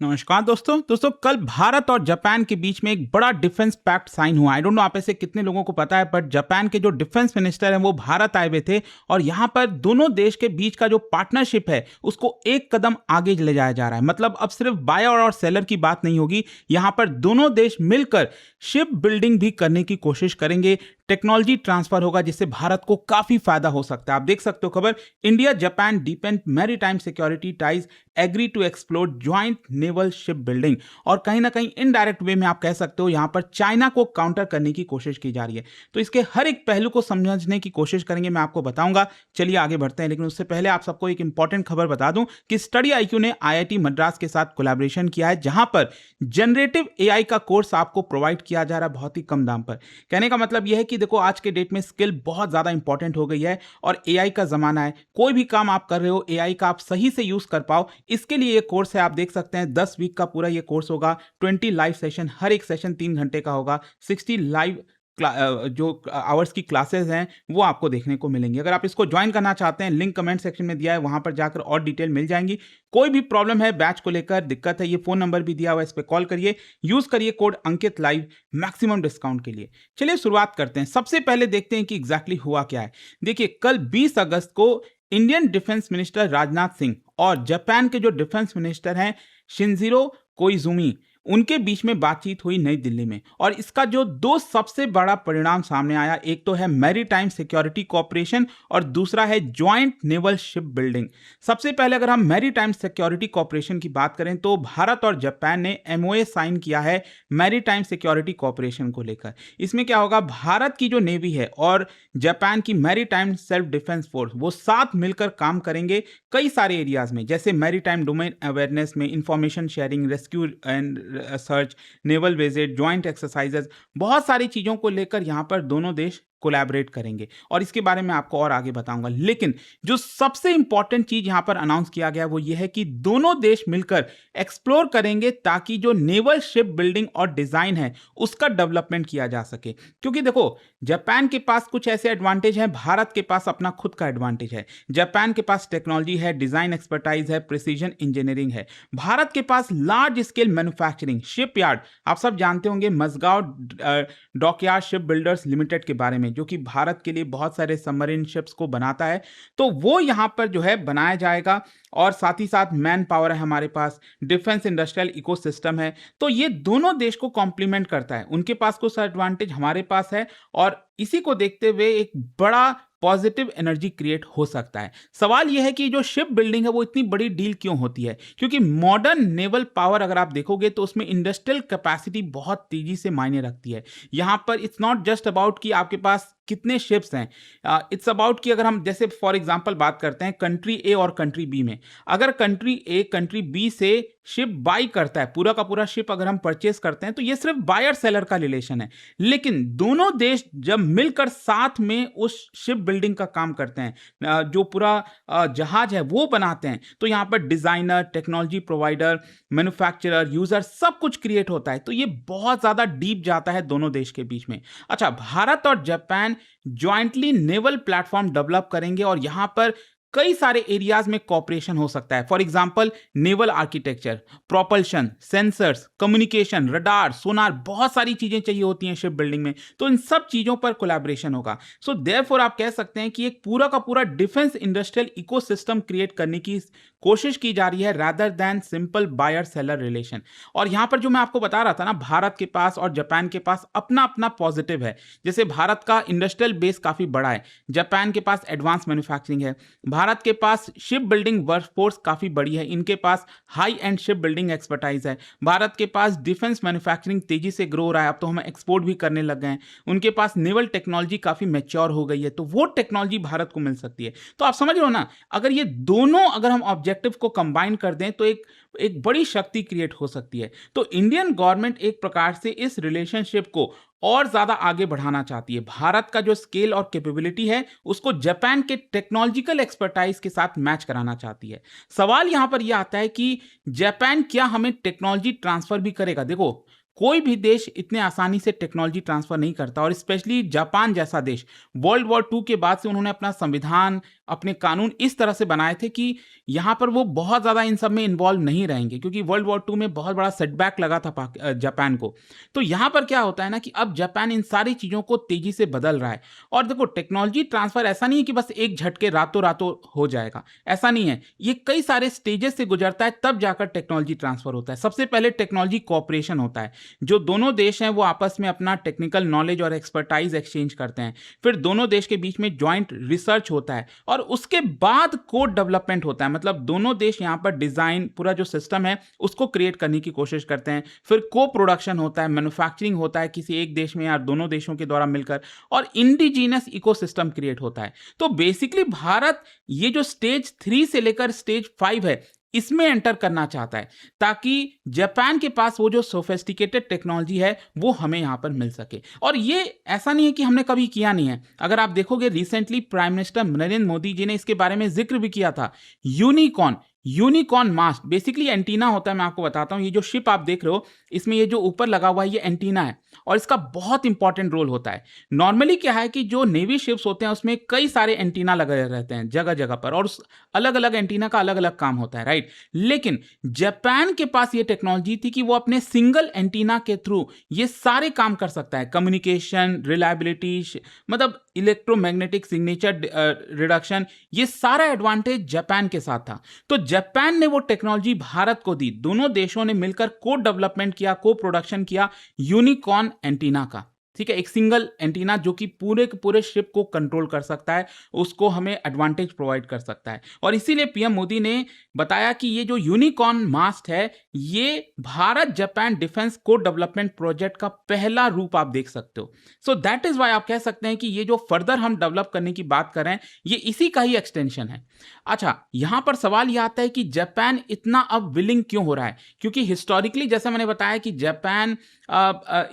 नमस्कार दोस्तों कल भारत और जापान के बीच में एक बड़ा डिफेंस पैक्ट साइन हुआ। आई डोंट नो आप ऐसे कितने लोगों को पता है, बट जापान के जो डिफेंस मिनिस्टर हैं वो भारत आए हुए थे और यहाँ पर दोनों देश के बीच का जो पार्टनरशिप है उसको एक कदम आगे ले जाया जा रहा है। मतलब अब सिर्फ बायर और सेलर की बात नहीं होगी, यहाँ पर दोनों देश मिलकर शिप बिल्डिंग भी करने की कोशिश करेंगे। टेक्नोलॉजी ट्रांसफर होगा जिससे भारत को काफी फायदा हो सकता है। आप देख सकते हो खबर, India Japan deepen maritime security ties agree to explore joint naval ship building. और कहीं ना कहीं इनडायरेक्ट वे में आप कह सकते हो यहां पर चाइना को काउंटर करने की कोशिश की जा रही है। तो इसके हर एक पहलू को समझने की कोशिश करेंगे, मैं आपको बताऊंगा। चलिए आगे बढ़ते हैं, लेकिन उससे पहले आप सबको एक इंपॉर्टेंट खबर बता दूं कि स्टडी आईक्यू ने आईआईटी मद्रास के साथ कोलैबोरेशन किया है, जहां पर जनरेटिव एआई का कोर्स आपको प्रोवाइड किया जा रहा है बहुत ही कम दाम पर। कहने का मतलब यह है कि देखो आज के डेट में स्किल बहुत ज्यादा इंपॉर्टेंट हो गई है और एआई का जमाना है। कोई भी काम आप कर रहे हो एआई का आप सही से यूज कर पाओ, इसके लिए ये कोर्स है। आप देख सकते हैं 10 वीक का पूरा ये कोर्स होगा, 20 लाइव सेशन, हर एक सेशन 3 घंटे का होगा, 60 लाइव जो आवर्स की क्लासेस हैं वो आपको देखने को मिलेंगी। अगर आप इसको ज्वाइन करना चाहते हैं, लिंक कमेंट सेक्शन में दिया है, वहां पर जाकर और डिटेल मिल जाएंगी। कोई भी प्रॉब्लम है, बैच को लेकर दिक्कत है, ये फोन नंबर भी दिया हुआ है, इस पर कॉल करिए, यूज करिए code Ankit live maximum discount के लिए। चलिए शुरुआत करते हैं। सबसे पहले देखते हैं कि एग्जैक्टली हुआ क्या है। देखिए कल 20 अगस्त को Indian defence minister Rajnath Singh और जापान के जो डिफेंस मिनिस्टर हैं शिंजिरो कोइजुमी, उनके बीच में बातचीत हुई नई दिल्ली में। और इसका जो दो सबसे बड़ा परिणाम सामने आया, एक तो है मैरीटाइम सिक्योरिटी कोऑपरेशन और दूसरा है ज्वाइंट नेवल शिप बिल्डिंग। सबसे पहले अगर हम मैरीटाइम सिक्योरिटी कोऑपरेशन की बात करें तो भारत और जापान ने एमओए साइन किया है मैरीटाइम सिक्योरिटी कोऑपरेशन को लेकर। इसमें क्या होगा, भारत की जो नेवी है और जापान की मैरीटाइम सेल्फ डिफेंस फोर्स वो साथ मिलकर काम करेंगे कई सारे एरियाज में, जैसे मैरीटाइम डोमेन अवेयरनेस में, information sharing, rescue and search, naval visit, joint exercises, बहुत सारी चीजों को लेकर यहां पर दोनों देश कोलैबोरेट करेंगे और इसके बारे में आपको और आगे बताऊंगा। लेकिन जो सबसे इंपॉर्टेंट चीज यहां पर अनाउंस किया गया वो ये है कि दोनों देश मिलकर एक्सप्लोर करेंगे ताकि जो नेवल शिप बिल्डिंग और डिजाइन है उसका डेवलपमेंट किया जा सके। क्योंकि देखो जापान के पास कुछ ऐसे एडवांटेज हैं, भारत के पास अपना खुद का एडवांटेज है। जापान के पास टेक्नोलॉजी है, डिजाइन एक्सपर्टाइज है, प्रिसीजन इंजीनियरिंग है। भारत के पास लार्ज स्केल मैन्युफैक्चरिंग, शिपयार्ड, आप सब जानते होंगे Mazagon dockyard ship builders limited के बारे में, जो कि भारत के लिए बहुत सारे सबमरीन शिप्स को बनाता है, तो वो यहां पर जो है बनाया जाएगा। और साथ ही साथ मैन पावर है हमारे पास, डिफेंस इंडस्ट्रियल इकोसिस्टम है। तो ये दोनों देश को कॉम्प्लीमेंट करता है, उनके पास कुछ एडवांटेज हमारे पास है और इसी को देखते हुए एक बड़ा पॉजिटिव एनर्जी क्रिएट हो सकता है। सवाल यह है कि जो शिप बिल्डिंग है वो इतनी बड़ी डील क्यों होती है, क्योंकि मॉडर्न नेवल पावर अगर आप देखोगे तो उसमें इंडस्ट्रियल कैपेसिटी बहुत तेजी से मायने रखती है। यहां पर इट्स नॉट जस्ट अबाउट कि आपके पास कितने शिप्स हैं, इट्स अबाउट कि अगर हम जैसे फॉर एग्जांपल बात करते हैं कंट्री ए और कंट्री बी में, अगर कंट्री ए कंट्री बी से शिप बाई करता है, पूरा का पूरा शिप अगर हम परचेस करते हैं तो ये सिर्फ बायर सेलर का रिलेशन है। लेकिन दोनों देश जब मिलकर साथ में उस शिप बिल्डिंग का काम करते हैं, जो पूरा जहाज है वो बनाते हैं, तो यहां पर designer, technology provider, manufacturer, user सब कुछ क्रिएट होता है। तो ये बहुत ज्यादा डीप जाता है दोनों देश के बीच में। अच्छा, भारत और Japan jointly naval platform develop करेंगे और यहां पर कई सारे एरियाज में कॉपरेशन हो सकता है। For example naval architecture, propulsion, sensors, communication, radar, sonar, बहुत सारी चीजें चाहिए होती हैं शिप बिल्डिंग में, तो इन सब चीजों पर कोलैबोरेशन होगा। सो देयरफॉर आप कह सकते हैं कि एक पूरा का पूरा डिफेंस इंडस्ट्रियल इकोसिस्टम क्रिएट करने की कोशिश की जा रही है rather than simple buyer seller relation. और यहां पर जो मैं आपको बता रहा था ना, भारत के पास और जापान के पास अपना अपना पॉजिटिव है। जैसे भारत का इंडस्ट्रियल बेस काफी बड़ा है, जापान के पास एडवांस मैन्युफैक्चरिंग है, भारत के पास शिप बिल्डिंग वर्कफोर्स काफी बड़ी है, इनके पास high end ship building expertise है, भारत के पास डिफेंस मैन्युफैक्चरिंग तेजी से ग्रो हो रहा है, अब तो हम एक्सपोर्ट भी करने लग गए हैं, उनके पास नेवल टेक्नोलॉजी काफी मैच्योर हो गई है, तो वो टेक्नोलॉजी भारत को मिल सकती है। तो आप समझ रहे हो ना, अगर ये दोनों अगर हम ऑब्जेक्टिव को कंबाइन कर दें तो एक बड़ी शक्ति क्रिएट हो सकती है। तो इंडियन गवर्नमेंट एक प्रकार से इस रिलेशनशिप को और ज्यादा आगे बढ़ाना चाहती है। भारत का जो स्केल और कैपेबिलिटी है उसको जापान के टेक्नोलॉजिकल एक्सपर्टाइज के साथ मैच कराना चाहती है। सवाल यहां पर यह आता है कि जापान क्या हमें टेक्नोलॉजी ट्रांसफर भी करेगा। देखो कोई भी देश इतने आसानी से टेक्नोलॉजी ट्रांसफर नहीं करता, और स्पेशली जापान जैसा देश वर्ल्ड वॉर 2 के बाद से उन्होंने अपना संविधान, अपने कानून इस तरह से बनाए थे कि यहाँ पर वो बहुत ज़्यादा इन सब में इन्वॉल्व नहीं रहेंगे, क्योंकि वर्ल्ड वॉर 2 में बहुत बड़ा सेटबैक लगा था जापान को। तो यहाँ पर क्या होता है ना कि अब जापान इन सारी चीज़ों को तेजी से बदल रहा है। और देखो, टेक्नोलॉजी ट्रांसफर ऐसा नहीं है कि बस एक झटके रातों रातों हो जाएगा, ऐसा नहीं है। ये कई सारे स्टेजेस से गुजरता है, तब जाकर टेक्नोलॉजी ट्रांसफर होता है। सबसे पहले टेक्नोलॉजी कोऑपरेशन होता है, जो दोनों देश हैं वो आपस में अपना टेक्निकल नॉलेज और एक्सपर्टाइज एक्सचेंज करते हैं। फिर दोनों देश के बीच में ज्वाइंट रिसर्च होता है, और उसके बाद कोड डेवलपमेंट होता है। मतलब दोनों देश यहाँ पर डिजाइन, पूरा जो सिस्टम है उसको क्रिएट करने की कोशिश करते हैं। फिर को प्रोडक्शन होता है, मैन्युफैक्चरिंग होता है किसी एक देश में या दोनों देशों के द्वारा मिलकर, और इंडिजीनियस इकोसिस्टम क्रिएट होता है। तो बेसिकली भारत ये जो स्टेज 3 से लेकर स्टेज 5 है, इसमें एंटर करना चाहता है, ताकि जापान के पास वो जो सोफिस्टिकेटेड टेक्नोलॉजी है वो हमें यहाँ पर मिल सके। और ये ऐसा नहीं है कि हमने कभी किया नहीं है। अगर आप देखोगे, recently prime minister Narendra Modi ji ने इसके बारे में जिक्र भी किया था। यूनिकॉर्न मास्ट बेसिकली एंटीना होता है। मैं आपको बताता हूं, ये जो शिप आप देख रहे हो, इसमें ये जो ऊपर लगा हुआ है ये एंटीना है, और इसका बहुत इंपॉर्टेंट रोल होता है। नॉर्मली क्या है कि जो नेवी शिप्स होते हैं उसमें कई सारे एंटीना लगे रहते हैं जगह जगह पर, और उस अलग अलग एंटीना का अलग अलग काम होता है, राइट। लेकिन जापान के पास ये टेक्नोलॉजी थी कि वो अपने सिंगल एंटीना के थ्रू ये सारे काम कर सकता है। कम्युनिकेशन, रिलायबिलिटी, मतलब इलेक्ट्रोमैग्नेटिक सिग्नेचर रिडक्शन, ये सारा एडवांटेज जापान के साथ था। तो जापान ने वो टेक्नोलॉजी भारत को दी। दोनों देशों ने मिलकर को डेवलपमेंट किया, को प्रोडक्शन किया यूनिकॉर्न एंटीना का। ठीक है, एक सिंगल एंटीना जो कि पूरे के पूरे शिप को कंट्रोल कर सकता है, उसको हमें एडवांटेज प्रोवाइड कर सकता है। और इसीलिए पीएम मोदी ने बताया कि ये जो यूनिकॉर्न मास्ट है, ये भारत जापान डिफेंस को डेवलपमेंट प्रोजेक्ट का पहला रूप आप देख सकते हो। सो दैट इज वाई आप कह सकते हैं कि ये जो फर्दर हम डेवलप करने की बात कर रहे हैं, ये इसी का ही एक्सटेंशन है। अच्छा, यहां पर सवाल यह आता है कि जापान इतना अब विलिंग क्यों हो रहा है? क्योंकि हिस्टोरिकली जैसा मैंने बताया कि जापान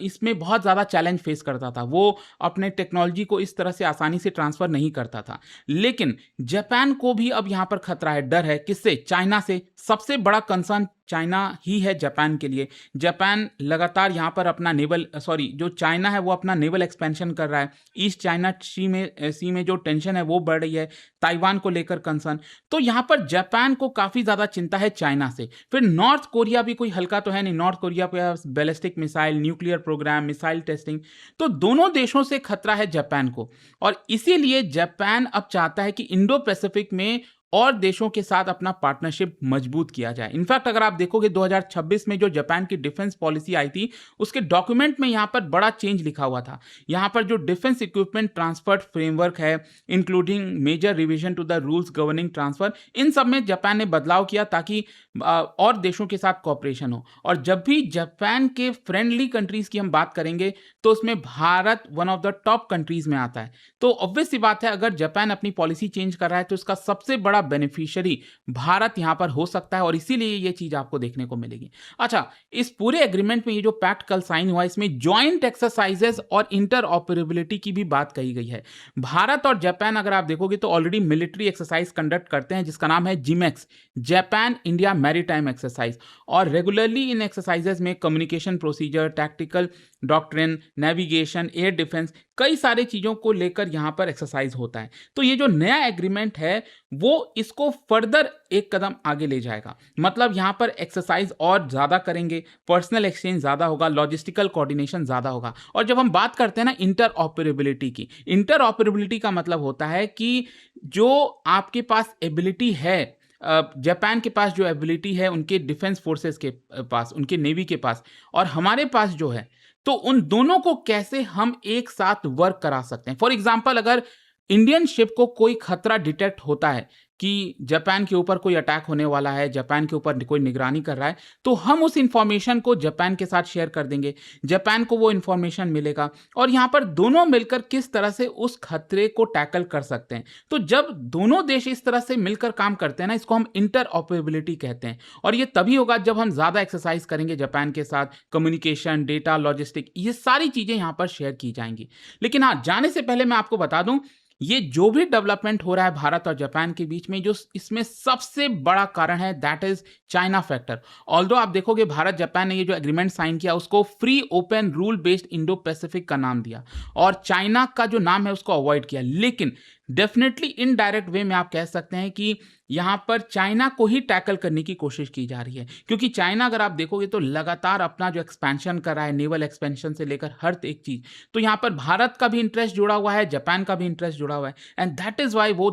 इसमें बहुत ज़्यादा चैलेंज फेस करता था। वो अपने टेक्नोलॉजी को इस तरह से आसानी से ट्रांसफ़र नहीं करता था। लेकिन जापान को भी अब यहाँ पर खतरा है, डर है। किससे? चाइना से। सबसे बड़ा कंसर्न चाइना ही है जापान के लिए। जापान लगातार यहाँ पर अपना जो चाइना है वो अपना नेवल एक्सपेंशन कर रहा है। ईस्ट चाइना सी में जो टेंशन है वो बढ़ रही है, ताइवान को लेकर कंसर्न। तो यहाँ पर जापान को काफ़ी ज़्यादा चिंता है चाइना से। फिर नॉर्थ कोरिया भी कोई हल्का तो है नहीं। नॉर्थ कोरिया पे ballistic missile, nuclear programme, missile testing, तो दोनों देशों से खतरा है जापान को। और इसीलिए जापान अब चाहता है कि इंडो पैसिफिक में और देशों के साथ अपना पार्टनरशिप मजबूत किया जाए। इनफैक्ट अगर आप देखोगे 2026 में जो जापान की डिफेंस पॉलिसी आई थी, उसके डॉक्यूमेंट में यहाँ पर बड़ा चेंज लिखा हुआ था। यहाँ पर जो डिफेंस इक्विपमेंट ट्रांसफर फ्रेमवर्क है, including major revision to the rules governing transfer, इन सब में जापान ने बदलाव किया ताकि और देशों के साथ कॉपरेशन हो। और जब भी जापान के फ्रेंडली कंट्रीज की हम बात करेंगे तो उसमें Bharat one of the top countries में आता है। तो ऑब्वियस सी बात है, अगर जापान अपनी पॉलिसी चेंज कर रहा है तो इसका सबसे बड़ा बेनिफिशियरी भारत यहां पर हो सकता है, और इसीलिए ये चीज आपको देखने को मिलेगी। अच्छा, इस पूरे एग्रीमेंट में ये जो पैक्ट कल साइन हुआ, इसमें ज्वाइंट एक्सरसाइजेस और इंटर ऑपरेबिलिटी की भी बात कही गई है। भारत और जापान अगर आप देखोगे तो ऑलरेडी मिलिट्री एक्सरसाइज कंडक्ट करते हैं जिसका नाम है JIMEX, Japan India maritime exercise. और रेगुलरली इन एक्सरसाइजेस में communication procedure, tactical doctrine, navigation, air defence, कई सारे चीजों को लेकर यहां पर एक्सरसाइज होता है। तो ये जो नया एग्रीमेंट है वो इसको फर्दर एक कदम आगे ले जाएगा। मतलब यहां पर एक्सरसाइज और ज्यादा करेंगे, पर्सनल एक्सचेंज ज्यादा होगा, लॉजिस्टिकल कोऑर्डिनेशन ज्यादा होगा। और जब हम बात करते हैं ना इंटर ऑपरेबिलिटी की, इंटर ऑपरेबिलिटी का मतलब होता है कि जो आपके पास एबिलिटी है, जापान के पास जो एबिलिटी है उनके डिफेंस फोर्सेस के पास, उनके नेवी के पास, और हमारे पास जो है, तो उन दोनों को कैसे हम एक साथ वर्क करा सकते हैं। फॉर एग्जांपल, अगर इंडियन शिप को कोई खतरा डिटेक्ट होता है कि जापान के ऊपर कोई अटैक होने वाला है, जापान के ऊपर कोई निगरानी कर रहा है, तो हम उस इंफॉर्मेशन को जापान के साथ शेयर कर देंगे, जापान को वो इंफॉर्मेशन मिलेगा, और यहाँ पर दोनों मिलकर किस तरह से उस खतरे को टैकल कर सकते हैं। तो जब दोनों देश इस तरह से मिलकर काम करते हैं ना, इसको हम इंटर ऑपरेबिलिटी कहते हैं। और ये तभी होगा जब हम ज़्यादा एक्सरसाइज करेंगे जापान के साथ, कम्युनिकेशन, डेटा, लॉजिस्टिक, ये सारी चीज़ें यहाँ पर शेयर की जाएंगी। लेकिन हाँ, जाने से पहले मैं आपको बता दूं, ये जो भी डेवलपमेंट हो रहा है भारत और जापान के बीच, बीच में जो इसमें सबसे बड़ा कारण है that is China factor. Although आप देखोगे भारत जापान ने ये जो एग्रीमेंट साइन किया उसको free open rule based Indo Pacific का नाम दिया और चाइना का जो नाम है उसको अवॉइड किया, लेकिन डेफिनेटली इनडायरेक्ट वे में आप कह सकते हैं कि यहां पर चाइना को ही टैकल करने की कोशिश की जा रही है, क्योंकि चाइना अगर आप देखोगे तो लगातार अपना जो एक्सपेंशन कर रहा है, नेवल एक्सपेंशन से लेकर हर एक चीज, तो यहां पर भारत का भी इंटरेस्ट जुड़ा हुआ है, जापान का भी इंटरेस्ट जुड़ा हुआ है, एंड दैट इज वाई वो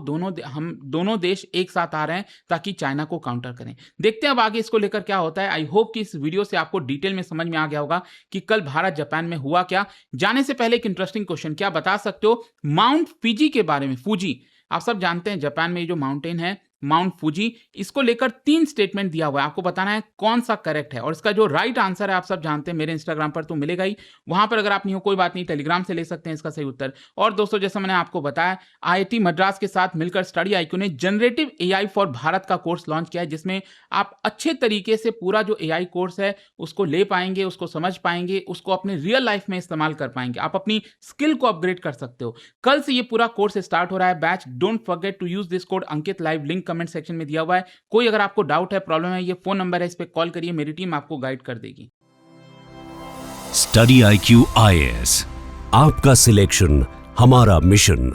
हम दोनों देश एक साथ आ रहे हैं ताकि चाइना को काउंटर करें। देखते हैं अब आगे इसको लेकर क्या होता है। आई होप कि इस वीडियो से आपको डिटेल में समझ में आ गया होगा कि कल भारत जापान में हुआ क्या। जाने से पहले एक इंटरेस्टिंग क्वेश्चन, क्या बता सकते हो माउंट फिजी के बारे में? फूजी आप सब जानते हैं जापान में ये जो माउंटेन है माउंट फूजी, इसको लेकर 3 स्टेटमेंट दिया हुआ है, आपको बताना है कौन सा करेक्ट है और इसका जो राइट आंसर है आप सब जानते हैं, मेरे इंस्टाग्राम पर तो मिलेगा ही, वहां पर अगर आप नहीं हो कोई बात नहीं, टेलीग्राम से ले सकते हैं इसका सही उत्तर। और दोस्तों जैसा मैंने आपको बताया आईआईटी मद्रास के साथ मिलकर स्टडी आईक्यू ने जनरेटिव एआई फॉर भारत का कोर्स लॉन्च किया है, जिसमें आप अच्छे तरीके से पूरा जो एआई कोर्स है उसको ले पाएंगे, उसको समझ पाएंगे, उसको अपने रियल लाइफ में इस्तेमाल कर पाएंगे, आप अपनी स्किल को अपग्रेड कर सकते हो। कल से ये पूरा कोर्स स्टार्ट हो रहा है batch, don't forget to use this code Ankit live, link comment section में दिया हुआ है। कोई अगर आपको डाउट है, प्रॉब्लम है, ये फोन नंबर है, इस पे कॉल करिए, मेरी टीम आपको गाइड कर देगी। स्टडी IQ IAS, आपका सिलेक्शन हमारा मिशन।